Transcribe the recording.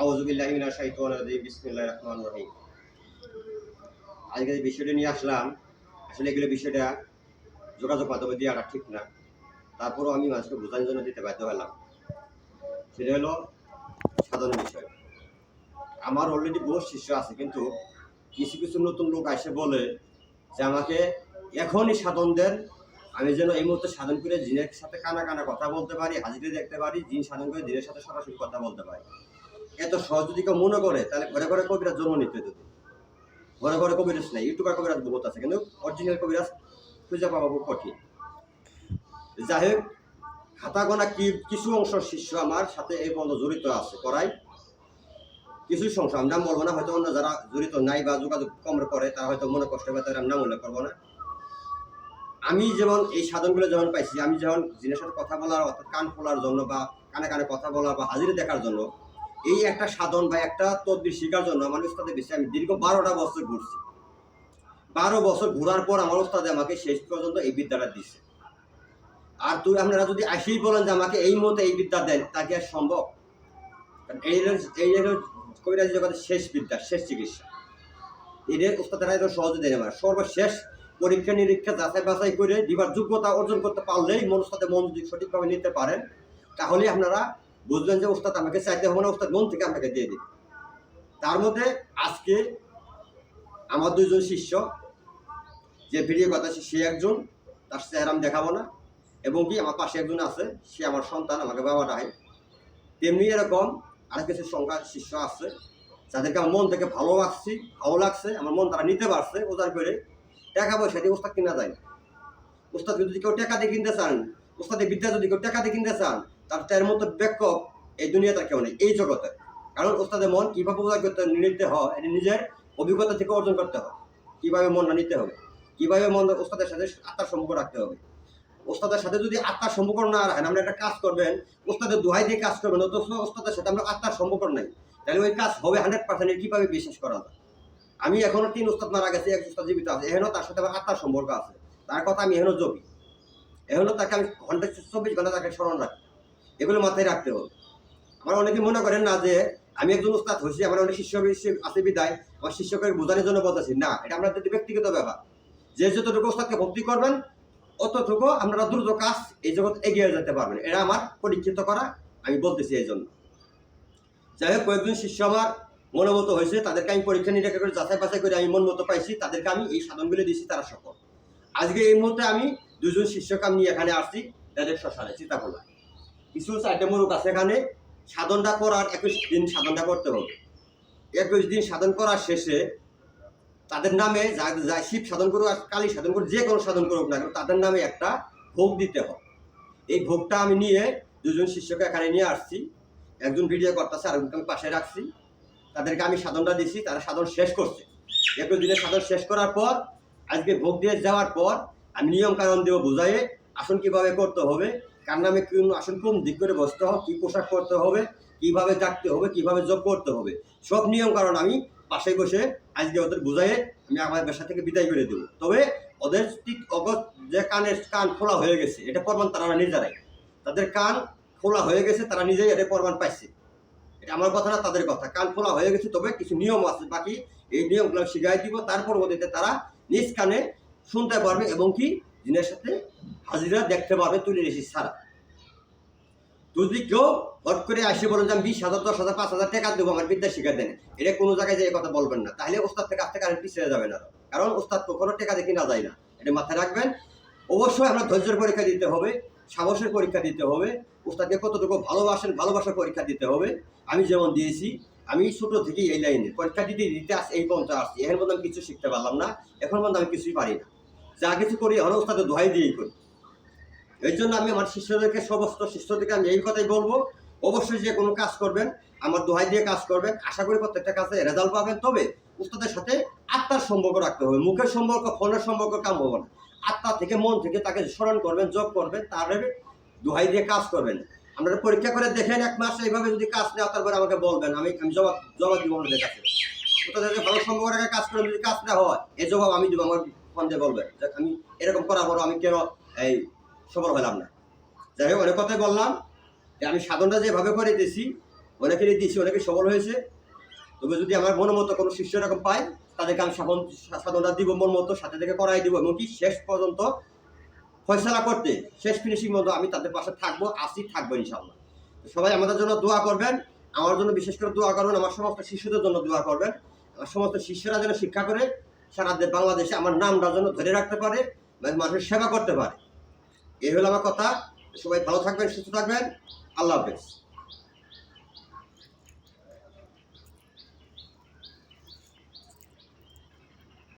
আউযু বিল্লাহি মিনাশ শাইতানির রাজিম বিসমিল্লাহির রহমানির রহিম। আজকে যে বিষয়টা নিয়ে আসলাম, আসলে এগুলো বিষয়টা যোগাযোগ মাধ্যমে দেওয়াটা ঠিক না। তারপরও আমি মানুষকে বোঝানোর জন্য দিতে বাধ্য হলাম। সেটা হলো সাধারণ বিষয়। আমার অলরেডি বহু শিষ্য আছে, কিন্তু কিছু কিছু নতুন লোক এসে বলে যে আমাকে এখনই সাধন দেন, আমি যেন এই মুহূর্তে সাধন করে জিনের সাথে কানা কানা কথা বলতে পারি, হাজিরে দেখতে পারি, জিন সাধন করে জিনের সাথে সরাসরি কথা বলতে পারি। এত সহজ যদি কেউ মনে করে, তাহলে ঘরে ঘরে কবিরাজ জন্ম নিতে হতো। ঘরে ঘরে কবিরাজ নেই, ইউটিউবার কবিরাজ বহুত আছে, কিন্তু অরিজিনাল কবিরাজ খুঁজে পাওয়া খুব কঠিন। যাই হোক, খাতা গোনা কিছু অংশ শিষ্য আমার সাথে এই পর্যন্ত জড়িত আছে, করাই কিছু সংখ্যা আমি নাম বলবো না, হয়তো অন্য যারা জড়িত নাই বা যোগাযোগ কম করে তারা হয়তো মনে কষ্ট পায়, তারা নাম উল্লেখ করবো না। আমি যেমন এই সাধনগুলো যেমন পাইছি, আমি যেমন জিনের সাথে কথা বলার, অর্থাৎ কান খোলার জন্য বা কানে কানে কথা বলার বা হাজিরে দেখার জন্য, এই একটা সাধন বা একটা তদবির শেখার জন্য আমার উস্তাদের বেশি আমি দীর্ঘ 12টা বছর ঘুরছি। 12 বছর ঘোরার পর আমার উস্তাদে আমাকে শেষ পর্যন্ত এই বিদ্যাটা দিচ্ছে। আর আপনারা যদি আসেই বলেন যে আমাকে এই মুহূর্তে এই বিদ্যা দেন, তা কি আর সম্ভব? এই কবিরাজি জগতের শেষ বিদ্যা, শেষ চিকিৎসা। এদের উস্তাদেরা এত সহজে দেয় না। সর্বশেষ পরীক্ষা নিরীক্ষা যাচাই বাছাই করে দিবার যোগ্যতা অর্জন করতে পারলেই উস্তাদের মন যদি সঠিকভাবে নিতে পারেন, তাহলে আপনারা বুঝবেন যে উস্তাদ আমাকে চাইতে হবে না, উস্তাদ মন থেকে আপনাকে দিয়ে দিবে। তার মধ্যে আজকে আমার 2 জন শিষ্য, যে ভিডিও কথা সে একজন, তার চেহারা আমি দেখাবো না, এবং কি আমার পাশে একজন আছে, সে আমার সন্তান, আমাকে বাবা ডাকে। তেমনি এরকম আরেক কিছু সংখ্যা শিষ্য আছে যাদেরকে আমার মন থেকে ভালো লাগছে, আমার মন তারা নিতে পারছে। ওজার করে টাকা পয়সা দিয়ে উস্তাদ কিনা যায় না। উস্তাদ যদি কেউ টাকা দিয়ে কিনতে চান, উস্তাদের বিদ্যা যদি কেউ টাকা দিয়ে কিনতে চান, তার মতো ব্যাপক এই দুনিয়াতে কেউ নেই, এই জগতে। কারণ উস্তাদের মন কীভাবে নিতে হয়, এটা নিজের অভিজ্ঞতা থেকে অর্জন করতে হয়। কীভাবে মনটা নিতে হবে, কীভাবে মন উস্তাদের সাথে আত্মার সম্পর্ক রাখতে হবে। ওস্তাদের সাথে যদি আত্মার সম্পর্ক না রাখেন, আমরা একটা কাজ করবেন, ওস্তাদের দোহাই দিয়ে কাজ করবেন, অথচ ওস্তাদের সাথে আমরা আত্মার সম্পর্ক নাই, তাহলে ওই কাজ হবে 100%। কীভাবে বিশ্বাস করা যায়? আমি এখনো 3 উস্তাদ মারা গেছে, 1 উস্তাদ জীবিত আছে, এখনো তার সাথে আমার আত্মার সম্পর্ক আছে। তার কথা আমি এখনো জপি, এখনো তাকে আমি 24 ঘন্টা তাকে স্মরণ রাখি। এগুলো মাথায় রাখতে হবে। আমার অনেকে মনে করেন না যে আমি একজন উস্তাদ হয়েছি, আমার অনেক শিষ্য আছে বিদায় আমার শিষ্যকে বোঝানোর জন্য বলতেছি না, এটা আমরা ব্যক্তিগত ব্যাপার। যে যতটুকু উস্তাদকে ভক্তি করবেন, অতটুকু আপনারা দ্রুত কাজ এই জগৎ এগিয়ে যেতে পারবেন। এটা আমার পরীক্ষিত করা, আমি বলতেছি এই জন্য। যাই হোক, কয়েকজন শিষ্য আমার মনোমত হয়েছে, তাদেরকে আমি পরীক্ষা নিরীক্ষা করে যাচাই বাছাই করে আমি মন মতো পাইছি, তাদেরকে আমি এই সাধনগুলো দিয়েছি, তারা সফল। আজকে এই মুহূর্তে আমি 2 জন শিষ্যকে আমি এখানে আসছি, তাদের শ্মশানে চিতাখোলা। কিছু 4টে মুরুখ আছে এখানে। সাধনটা করার 21 দিন সাধনটা করতে হবে। 21 দিন সাধন করার শেষে তাদের নামে যা শিব সাধন করুক আর কালী সাধন করুক, যে কোনো সাধন করুক না কেন, তাদের নামে একটা ভোগ দিতে হবে। এই ভোগটা আমি নিয়ে 2 জন শিষ্যকে এখানে নিয়ে আসছি। একজন ভিডিও করতেছে, আরেকজনকে আমি পাশে রাখছি। তাদেরকে আমি সাধনটা দিছি, তারা সাধন শেষ করছে। 21 দিনের সাধন শেষ করার পর, আজকে ভোগ দিয়ে যাওয়ার পর আমি নিয়ম কানুন দেবো বুঝাইয়ে, আসন কীভাবে করতে হবে, কার নামে কোন আসন কোন দিক করে বসতে হবে, কী পোশাক করতে হবে, কীভাবে ডাকতে হবে, কীভাবে জপ করতে হবে, সব নিয়ম কানুন আমি পাশে বসে আজকে ওদের বুঝাইয়ে আমি আমার বাসা থেকে বিদায় করে দেবো। তবে ওদের যে কান খোলা হয়ে গেছে, এটা প্রমাণ তারা নিজেরাই। তাদের কান খোলা হয়ে গেছে, তারা নিজেই এটা প্রমাণ পাইছে। এটা আমার কথা না, তাদের কথা। কান খোলা হয়ে গেছে, তবে কিছু নিয়ম আছে বাকি, এই নিয়মগুলো শিখাই দিব। তার পরবর্তীতে তারা নিজ কানে শুনতে পারবে এবং কি জিনের সাথে হাজিরা দেখতে পারবে, তুলে এসেছি ছাড়া। যদি কেউ হট করে আসে বলেন যে আমি 20,000, 10,000, 5,000 টাকা দেবো আমার বিদ্যা শিখা দেন, এটা কোনো জায়গায় যে কথা বলবেন না, তাহলে ওস্তাদ থেকে আস্তে কারেন্ট পিছিয়ে যাবে না। কারণ ওস্তাদ কখনো টাকা দিয়ে কিনা যায় না, এটা মাথায় রাখবেন। অবশ্যই আমরা ধৈর্যের পরীক্ষা দিতে হবে, সাহসের পরীক্ষা দিতে হবে, ওস্তাদকে কতটুকু ভালোবাসেন, ভালোবাসার পরীক্ষা দিতে হবে। আমি যেমন দিয়েছি, আমি ছোটো থেকেই এই লাইনে পরীক্ষা দিতে আসছি, এই পর্যন্ত আসছি। এখন পর্যন্ত আমি কিছু শিখতে পারলাম না, এখন পর্যন্ত আমি কিছুই পারি না। যা কিছু করি এখন ওস্তাদের দোহাই দিয়েই করি। এই জন্য আমি আমার শিষ্যদেরকে, সমস্ত শিষ্যদেরকে আমি এই কথাই বলবো, অবশ্যই যে কোনো কাজ করবেন আমার দোহাই দিয়ে কাজ করবেন, আশা করি প্রত্যেকটা কাজে রেজাল্ট পাবেন। তবে উস্তাদের সাথে আত্মার সম্পর্ক রাখতে হবে, মুখের সম্পর্ক, ফোনের সম্পর্ক কাম হবে না। আত্মা থেকে, মন থেকে তাকে স্মরণ করবেন, জপ করবেন, তারপরে দোহাই দিয়ে কাজ করবেন। আপনারা পরীক্ষা করে দেখেন, 1 মাস এইভাবে যদি কাজ নেওয়া, তারপরে আমাকে বলবেন, আমি জবাব দিব আমাদের কাছে। উস্তাদের সাথে ভালো সম্পর্ক রেখে কাজ করেন, যদি কাজ না হয় এই জবাব আমি দিব। আমার ফোন দিয়ে বলবেন যে আমি এরকম করার পর আমি কেন এই সফল হলাম না। যাই হোক, অনেক কথাই বললাম যে আমি সাধনটা যেভাবে করে দিয়েছি, অনেকেরই দিয়েছি, অনেকে সফল হয়েছে। তবে যদি আমার মনের মতো কোনো শিষ্য এরকম পায়, তাদেরকে আমি সাধনটা দিব, মন মতো সাথে থেকে করাই দিব, এমনকি শেষ পর্যন্ত ফয়সালা করতে, শেষ ফিনিশিং মতো আমি তাদের পাশে থাকবো, থাকবো ইনশাআল্লাহ। সবাই আমাদের জন্য দোয়া করবেন, আমার জন্য বিশেষ করে দোয়া করবেন, আমার সমস্ত শিষ্যদের জন্য দোয়া করবেন। আমার সমস্ত শিষ্যরা যেন শিক্ষা করে সারা বাংলাদেশে আমার নামটা যেন ধরে রাখতে পারে, মানুষের সেবা করতে পারে। এই হলো আমার কথা। সবাই ভালো থাকবেন, সুস্থ থাকবেন। আল্লাহ হাফেজ।